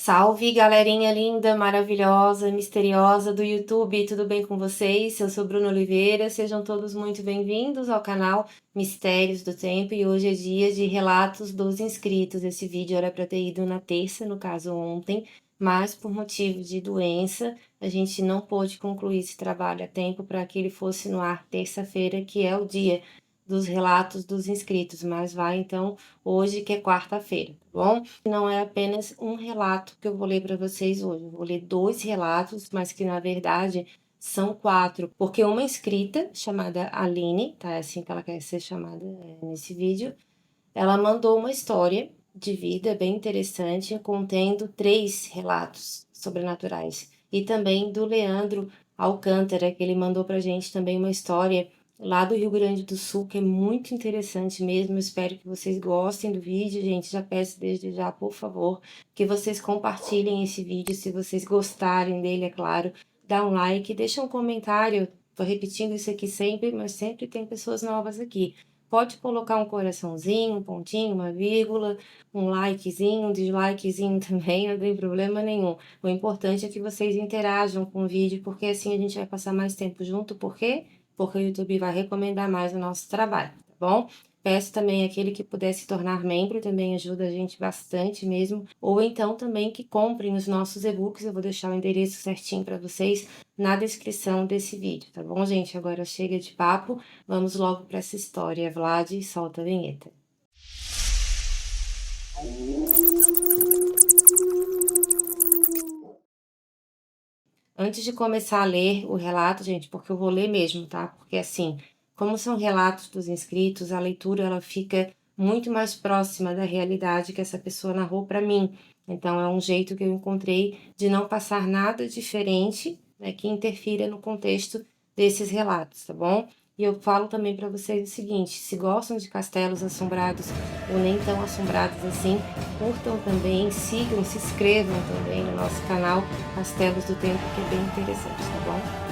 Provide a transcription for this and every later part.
Salve, galerinha linda, maravilhosa, misteriosa do YouTube, tudo bem com vocês? Eu sou Bruna Oliveira, sejam todos muito bem-vindos ao canal Mistérios do Tempo e hoje é dia de relatos dos inscritos. Esse vídeo era para ter ido na terça, no caso ontem, mas por motivo de doença a gente não pôde concluir esse trabalho a tempo para que ele fosse no ar terça-feira, que é o dia dos relatos dos inscritos, mas vai então hoje que é quarta-feira, tá bom? Não é apenas um relato que eu vou ler para vocês hoje. Eu vou ler 2 relatos, mas que na verdade são 4, porque uma inscrita chamada Aline, tá? É assim que ela quer ser chamada nesse vídeo, ela mandou uma história de vida bem interessante, contendo 3 relatos sobrenaturais. E também do Leandro Alcântara, que ele mandou pra gente também uma história lá do Rio Grande do Sul, que é muito interessante mesmo. Eu espero que vocês gostem do vídeo, gente. Já peço desde já, por favor, que vocês compartilhem esse vídeo, se vocês gostarem dele, é claro. Dá um like, deixa um comentário. Tô repetindo isso aqui sempre, mas sempre tem pessoas novas aqui. Pode colocar um coraçãozinho, um pontinho, uma vírgula, um likezinho, um dislikezinho também, não tem problema nenhum. O importante é que vocês interajam com o vídeo, porque assim a gente vai passar mais tempo junto. Por quê? Porque o YouTube vai recomendar mais o nosso trabalho, tá bom? Peço também aquele que puder se tornar membro, também ajuda a gente bastante mesmo. Ou então também que comprem os nossos e-books, eu vou deixar o endereço certinho para vocês na descrição desse vídeo, tá bom, gente? Agora chega de papo, vamos logo para essa história. Vlad, solta a vinheta. Antes de começar a ler o relato, gente, porque eu vou ler mesmo, tá? Porque assim, como são relatos dos inscritos, a leitura ela fica muito mais próxima da realidade que essa pessoa narrou para mim. Então é um jeito que eu encontrei de não passar nada diferente, né, que interfira no contexto desses relatos, tá bom? E eu falo também para vocês o seguinte: se gostam de castelos assombrados ou nem tão assombrados assim, curtam também, sigam, se inscrevam também no nosso canal Castelos do Tempo, que é bem interessante, tá bom?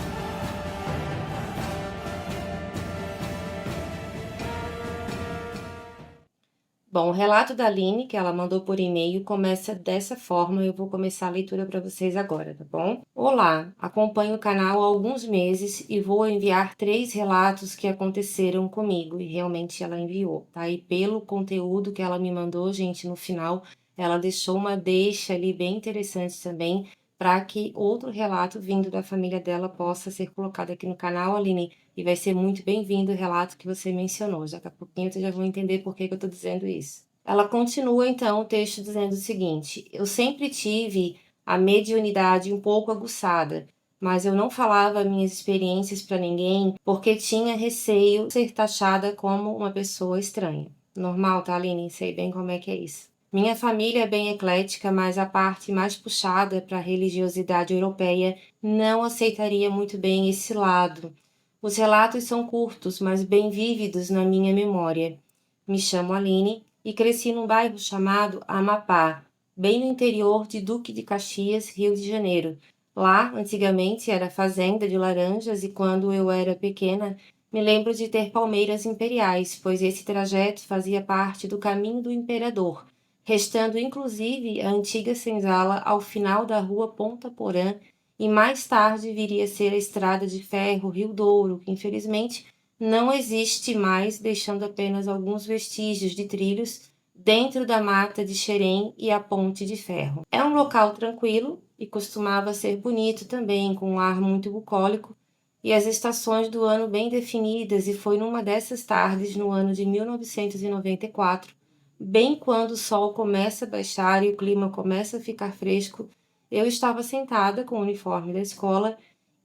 Bom, o relato da Aline, que ela mandou por e-mail, começa dessa forma. Eu vou começar a leitura para vocês agora, tá bom? Olá, acompanho o canal há alguns meses e vou enviar 3 relatos que aconteceram comigo. E realmente ela enviou, tá? E pelo conteúdo que ela me mandou, gente, no final, ela deixou uma deixa ali bem interessante também, para que outro relato vindo da família dela possa ser colocado aqui no canal, Aline. E vai ser muito bem-vindo o relato que você mencionou. Daqui a pouquinho vocês já vão entender por que eu estou dizendo isso. Ela continua, então, o texto dizendo o seguinte: eu sempre tive a mediunidade um pouco aguçada, mas eu não falava minhas experiências para ninguém porque tinha receio de ser taxada como uma pessoa estranha. Normal, tá, Aline? Sei bem como é que é isso. Minha família é bem eclética, mas a parte mais puxada para a religiosidade europeia não aceitaria muito bem esse lado. Os relatos são curtos, mas bem vívidos na minha memória. Me chamo Aline e cresci num bairro chamado Amapá, bem no interior de Duque de Caxias, Rio de Janeiro. Lá, antigamente, era fazenda de laranjas e quando eu era pequena, me lembro de ter palmeiras imperiais, pois esse trajeto fazia parte do caminho do imperador, restando inclusive a antiga senzala ao final da rua Ponta Porã, e mais tarde viria a ser a estrada de ferro Rio Douro, que infelizmente não existe mais, deixando apenas alguns vestígios de trilhos dentro da mata de Xerém e a ponte de ferro. É um local tranquilo e costumava ser bonito também, com um ar muito bucólico e as estações do ano bem definidas, e foi numa dessas tardes, no ano de 1994, bem quando o sol começa a baixar e o clima começa a ficar fresco, eu estava sentada com o uniforme da escola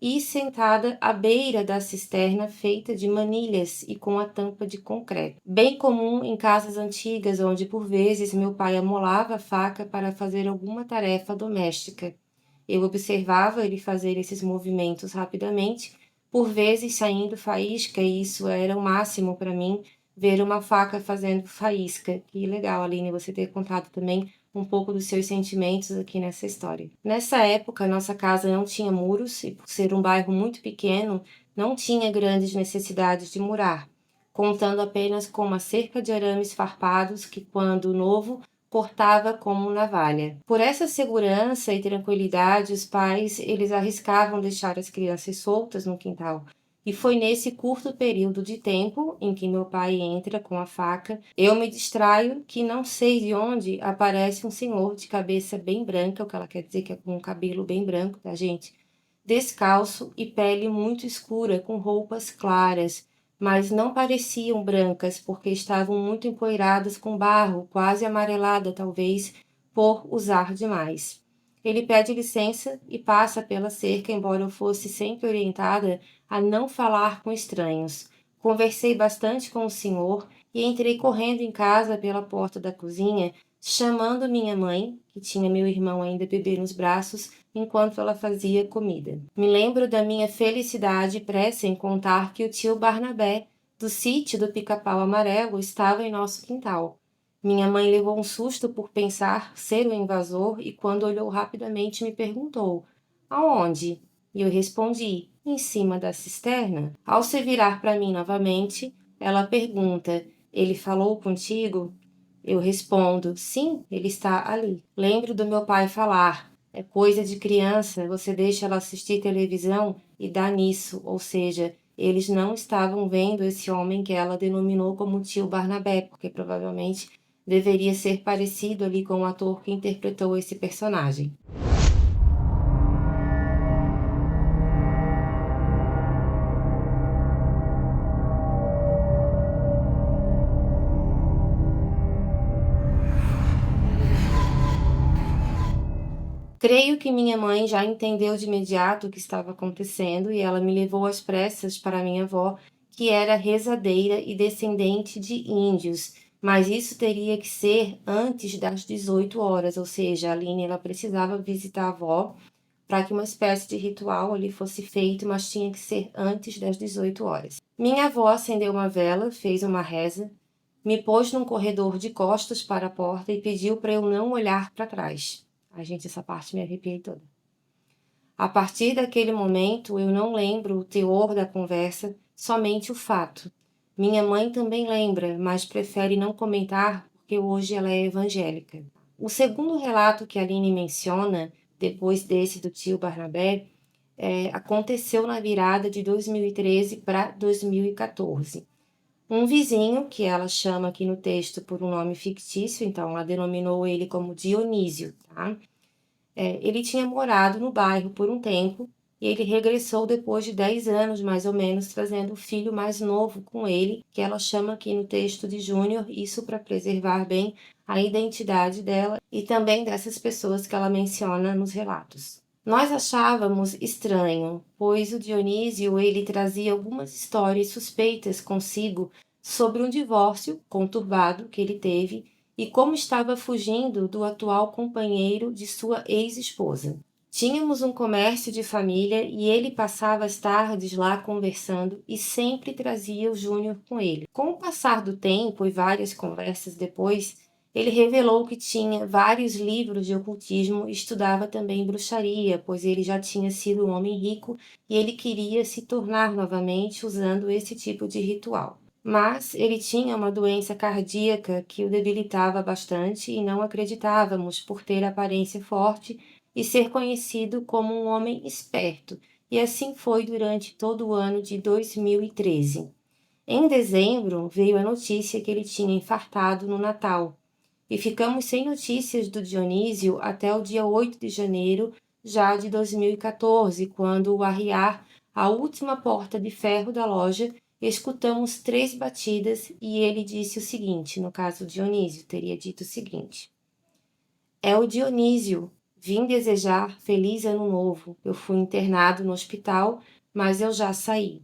e sentada à beira da cisterna feita de manilhas e com a tampa de concreto. Bem comum em casas antigas, onde por vezes meu pai amolava a faca para fazer alguma tarefa doméstica. Eu observava ele fazer esses movimentos rapidamente, por vezes saindo faísca, e isso era o máximo para mim, ver uma faca fazendo faísca. Que legal, Aline, você ter contado também um pouco dos seus sentimentos aqui nessa história. Nessa época, nossa casa não tinha muros e, por ser um bairro muito pequeno, não tinha grandes necessidades de murar, contando apenas com uma cerca de arames farpados que, quando novo, cortava como navalha. Por essa segurança e tranquilidade, os pais eles arriscavam deixar as crianças soltas no quintal. E foi nesse curto período de tempo em que meu pai entra com a faca, eu me distraio que não sei de onde aparece um senhor de cabeça bem branca, o que ela quer dizer que é com um cabelo bem branco, tá, gente? Descalço e pele muito escura, com roupas claras, mas não pareciam brancas porque estavam muito empoeiradas com barro, quase amarelada talvez por usar demais. Ele pede licença e passa pela cerca, embora eu fosse sempre orientada a não falar com estranhos. Conversei bastante com o senhor e entrei correndo em casa pela porta da cozinha, chamando minha mãe, que tinha meu irmão ainda bebê nos braços, enquanto ela fazia comida. Me lembro da minha felicidade e pressa em contar que o tio Barnabé, do sítio do Pica-Pau Amarelo, estava em nosso quintal. Minha mãe levou um susto por pensar ser o invasor e, quando olhou rapidamente, me perguntou: aonde? E eu respondi: em cima da cisterna. Ao se virar para mim novamente, ela pergunta: ele falou contigo? Eu respondo: sim, ele está ali. Lembro do meu pai falar: é coisa de criança, você deixa ela assistir televisão e dá nisso, ou seja, eles não estavam vendo esse homem que ela denominou como tio Barnabé, porque provavelmente deveria ser parecido ali com o ator que interpretou esse personagem. Creio que minha mãe já entendeu de imediato o que estava acontecendo e ela me levou às pressas para minha avó, que era rezadeira e descendente de índios, mas isso teria que ser antes das 18 horas, ou seja, a Aline ela precisava visitar a avó para que uma espécie de ritual ali fosse feito, mas tinha que ser antes das 18 horas. Minha avó acendeu uma vela, fez uma reza, me pôs num corredor de costas para a porta e pediu para eu não olhar para trás. Ai, gente, essa parte me arrepiei toda. A partir daquele momento, eu não lembro o teor da conversa, somente o fato. Minha mãe também lembra, mas prefere não comentar porque hoje ela é evangélica. O segundo relato que a Aline menciona, depois desse do tio Barnabé, aconteceu na virada de 2013 para 2014. Um vizinho, que ela chama aqui no texto por um nome fictício, então ela denominou ele como Dionísio, tá? Ele tinha morado no bairro por um tempo e ele regressou depois de 10 anos, mais ou menos, trazendo o filho mais novo com ele, que ela chama aqui no texto de Júnior, isso para preservar bem a identidade dela e também dessas pessoas que ela menciona nos relatos. Nós achávamos estranho, pois o Dionísio ele trazia algumas histórias suspeitas consigo sobre um divórcio conturbado que ele teve e como estava fugindo do atual companheiro de sua ex-esposa. Tínhamos um comércio de família e ele passava as tardes lá conversando e sempre trazia o Júnior com ele. Com o passar do tempo e várias conversas depois, ele revelou que tinha vários livros de ocultismo e estudava também bruxaria, pois ele já tinha sido um homem rico e ele queria se tornar novamente usando esse tipo de ritual. Mas ele tinha uma doença cardíaca que o debilitava bastante e não acreditávamos por ter aparência forte e ser conhecido como um homem esperto, e assim foi durante todo o ano de 2013. Em dezembro, veio a notícia que ele tinha infartado no Natal, e ficamos sem notícias do Dionísio até o dia 8 de janeiro já de 2014, quando, ao arriar a última porta de ferro da loja, escutamos 3 batidas e ele disse o seguinte, no caso Dionísio teria dito o seguinte: é o Dionísio, vim desejar feliz ano novo, eu fui internado no hospital, mas eu já saí.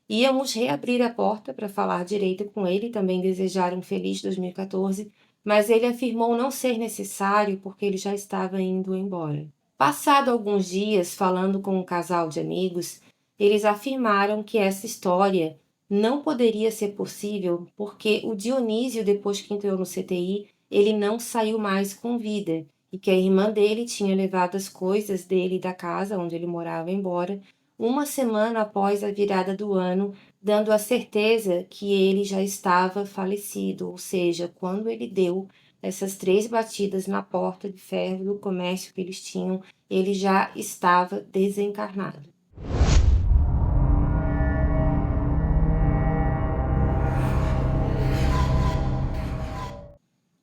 Íamos reabrir a porta para falar direito com ele e também desejar um feliz 2014, mas ele afirmou não ser necessário porque ele já estava indo embora. Passado alguns dias, falando com um casal de amigos, eles afirmaram que essa história não poderia ser possível porque o Dionísio, depois que entrou no CTI, ele não saiu mais com vida e que a irmã dele tinha levado as coisas dele da casa onde ele morava embora uma semana após a virada do ano, dando a certeza que ele já estava falecido, ou seja, quando ele deu essas 3 batidas na porta de ferro do comércio que eles tinham, ele já estava desencarnado.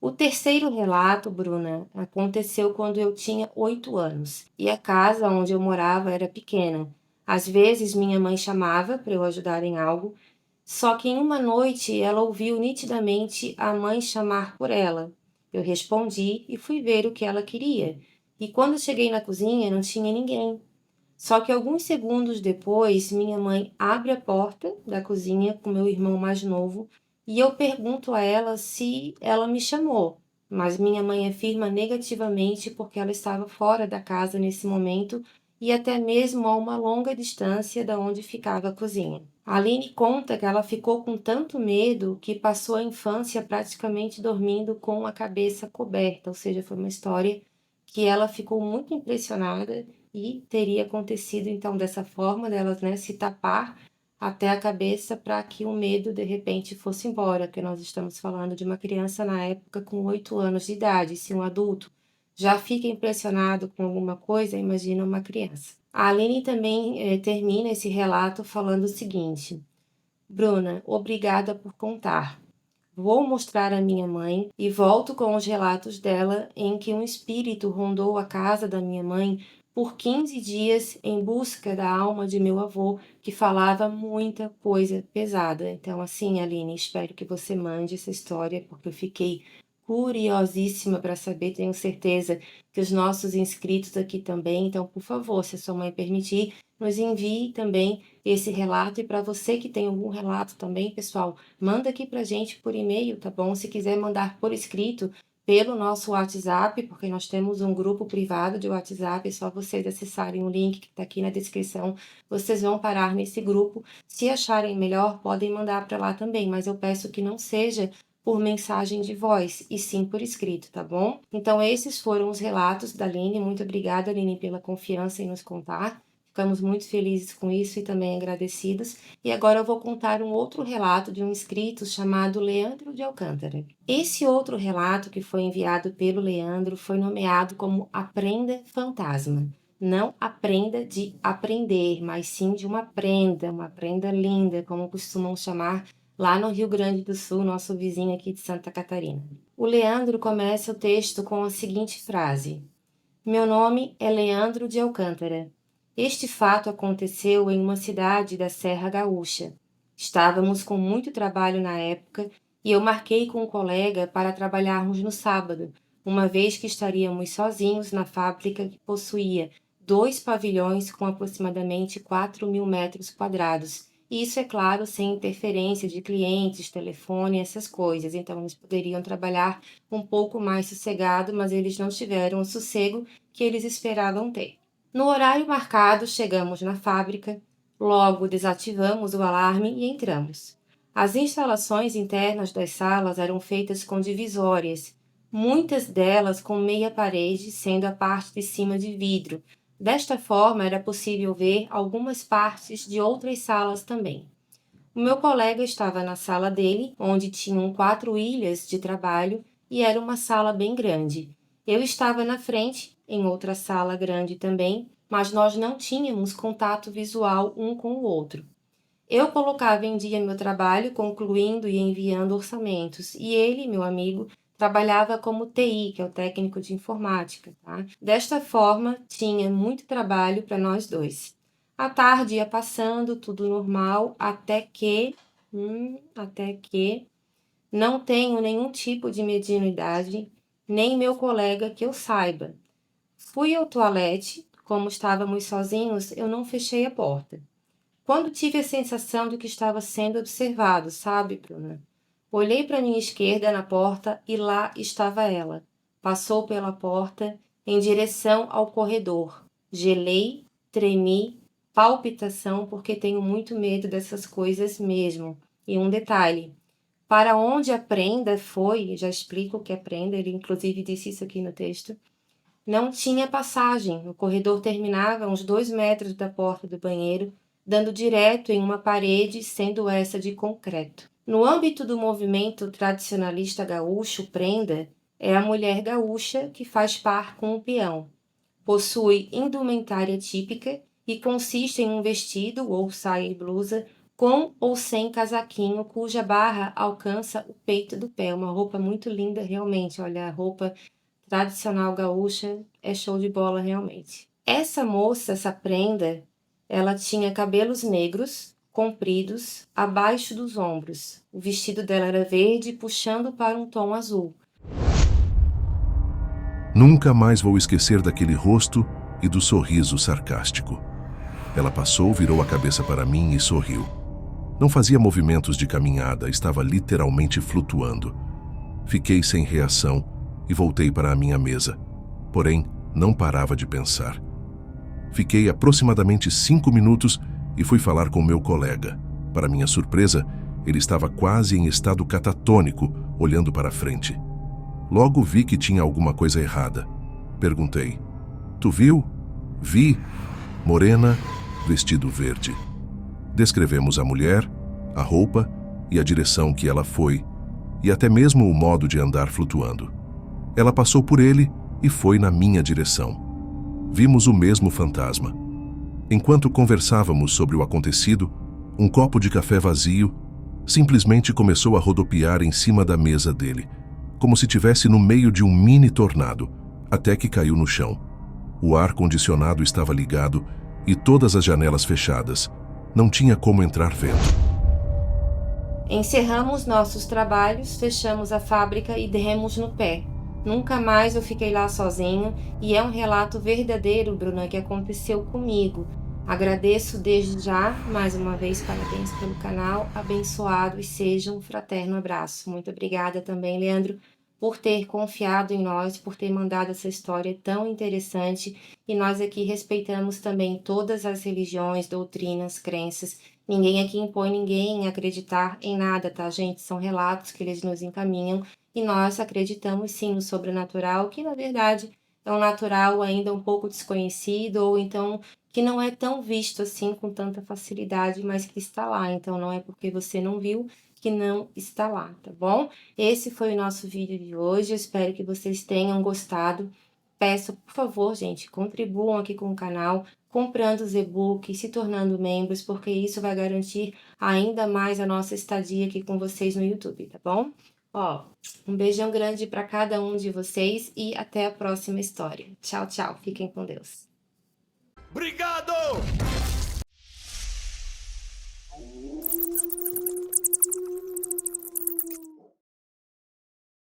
O terceiro relato, Bruna, aconteceu quando eu tinha 8 anos e a casa onde eu morava era pequena. Às vezes minha mãe chamava para eu ajudar em algo, só que em uma noite ela ouviu nitidamente a mãe chamar por ela. Eu respondi e fui ver o que ela queria. E quando cheguei na cozinha não tinha ninguém. Só que alguns segundos depois, minha mãe abre a porta da cozinha com meu irmão mais novo e eu pergunto a ela se ela me chamou. Mas minha mãe afirma negativamente porque ela estava fora da casa nesse momento e até mesmo a uma longa distância da onde ficava a cozinha. A Aline conta que ela ficou com tanto medo que passou a infância praticamente dormindo com a cabeça coberta, ou seja, foi uma história que ela ficou muito impressionada e teria acontecido então dessa forma, dela, né, se tapar até a cabeça para que o medo de repente fosse embora, porque nós estamos falando de uma criança na época com 8 anos de idade. Se um adulto já fica impressionado com alguma coisa, imagina uma criança. A Aline também termina esse relato falando o seguinte: Bruna, obrigada por contar. Vou mostrar à minha mãe e volto com os relatos dela em que um espírito rondou a casa da minha mãe por 15 dias em busca da alma de meu avô, que falava muita coisa pesada. Então, assim, Aline, espero que você mande essa história, porque eu fiquei curiosíssima para saber, tenho certeza que os nossos inscritos aqui também. Então, por favor, se a sua mãe permitir, nos envie também esse relato. E para você que tem algum relato também, pessoal, manda aqui pra gente por e-mail, tá bom? Se quiser mandar por escrito pelo nosso WhatsApp, porque nós temos um grupo privado de WhatsApp, é só vocês acessarem o link que está aqui na descrição, vocês vão parar nesse grupo. Se acharem melhor, podem mandar para lá também, mas eu peço que não seja por mensagem de voz, e sim por escrito, tá bom? Então esses foram os relatos da Aline. Muito obrigada, Aline, pela confiança em nos contar. Ficamos muito felizes com isso e também agradecidos. E agora eu vou contar um outro relato de um inscrito chamado Leandro de Alcântara. Esse outro relato que foi enviado pelo Leandro foi nomeado como A Prenda Fantasma. Não a prenda de aprender, mas sim de uma prenda linda, como costumam chamar lá no Rio Grande do Sul, nosso vizinho aqui de Santa Catarina. O Leandro começa o texto com a seguinte frase: Meu nome é Leandro de Alcântara. Este fato aconteceu em uma cidade da Serra Gaúcha. Estávamos com muito trabalho na época e eu marquei com um colega para trabalharmos no sábado, uma vez que estaríamos sozinhos na fábrica que possuía 2 pavilhões com aproximadamente 4.000 metros quadrados. Isso, é claro, sem interferência de clientes, telefone, essas coisas. Então, eles poderiam trabalhar um pouco mais sossegado, mas eles não tiveram o sossego que eles esperavam ter. No horário marcado, chegamos na fábrica, logo desativamos o alarme e entramos. As instalações internas das salas eram feitas com divisórias, muitas delas com meia parede, sendo a parte de cima de vidro. Desta forma, era possível ver algumas partes de outras salas também. O meu colega estava na sala dele, onde tinham 4 ilhas de trabalho e era uma sala bem grande. Eu estava na frente, em outra sala grande também, mas nós não tínhamos contato visual um com o outro. Eu colocava em dia meu trabalho, concluindo e enviando orçamentos, e ele, meu amigo, trabalhava como TI, que é o técnico de informática, tá? Desta forma, tinha muito trabalho para nós dois. A tarde ia passando, tudo normal, até que não tenho nenhum tipo de mediunidade, nem meu colega que eu saiba. Fui ao toalete, como estávamos sozinhos, eu não fechei a porta. Quando tive a sensação de que estava sendo observado, sabe, Bruna? Olhei para minha esquerda na porta e lá estava ela. Passou pela porta em direção ao corredor. Gelei, tremi, palpitação, porque tenho muito medo dessas coisas mesmo. E um detalhe: para onde a prenda foi, já explico o que é prenda, ele inclusive disse isso aqui no texto, não tinha passagem. O corredor terminava a uns 2 metros da porta do banheiro, dando direto em uma parede, sendo essa de concreto. No âmbito do movimento tradicionalista gaúcho, prenda é a mulher gaúcha que faz par com o peão. Possui indumentária típica e consiste em um vestido ou saia e blusa com ou sem casaquinho, cuja barra alcança o peito do pé. Uma roupa muito linda, realmente. Olha, a roupa tradicional gaúcha é show de bola, realmente. Essa moça, essa prenda, ela tinha cabelos negros, compridos, abaixo dos ombros. O vestido dela era verde, puxando para um tom azul. Nunca mais vou esquecer daquele rosto e do sorriso sarcástico. Ela passou, virou a cabeça para mim e sorriu. Não fazia movimentos de caminhada, estava literalmente flutuando. Fiquei sem reação e voltei para a minha mesa. Porém, não parava de pensar. Fiquei aproximadamente 5 minutos e fui falar com meu colega. Para minha surpresa, ele estava quase em estado catatônico, olhando para a frente. Logo vi que tinha alguma coisa errada. Perguntei: "Tu viu?" "Vi. Morena, vestido verde." Descrevemos a mulher, a roupa e a direção que ela foi, e até mesmo o modo de andar flutuando. Ela passou por ele e foi na minha direção. Vimos o mesmo fantasma. Enquanto conversávamos sobre o acontecido, um copo de café vazio simplesmente começou a rodopiar em cima da mesa dele, como se estivesse no meio de um mini tornado, até que caiu no chão. O ar-condicionado estava ligado e todas as janelas fechadas. Não tinha como entrar vento. Encerramos nossos trabalhos, fechamos a fábrica e demos no pé. Nunca mais eu fiquei lá sozinho e é um relato verdadeiro, Bruna, que aconteceu comigo. Agradeço desde já, mais uma vez, parabéns pelo canal, abençoado e seja um fraterno abraço. Muito obrigada também, Leandro, por ter confiado em nós, por ter mandado essa história tão interessante. E nós aqui respeitamos também todas as religiões, doutrinas, crenças. Ninguém aqui impõe ninguém a acreditar em nada, tá, gente? São relatos que eles nos encaminham e nós acreditamos sim no sobrenatural, que na verdade é um natural ainda um pouco desconhecido ou então que não é tão visto assim com tanta facilidade, mas que está lá. Então não é porque você não viu que não está lá, tá bom? Esse foi o nosso vídeo de hoje, eu espero que vocês tenham gostado. Peço, por favor, gente, contribuam aqui com o canal, comprando os e-books, se tornando membros, porque isso vai garantir ainda mais a nossa estadia aqui com vocês no YouTube, tá bom? Ó, um beijão grande para cada um de vocês e até a próxima história. Tchau, tchau. Fiquem com Deus. Obrigado!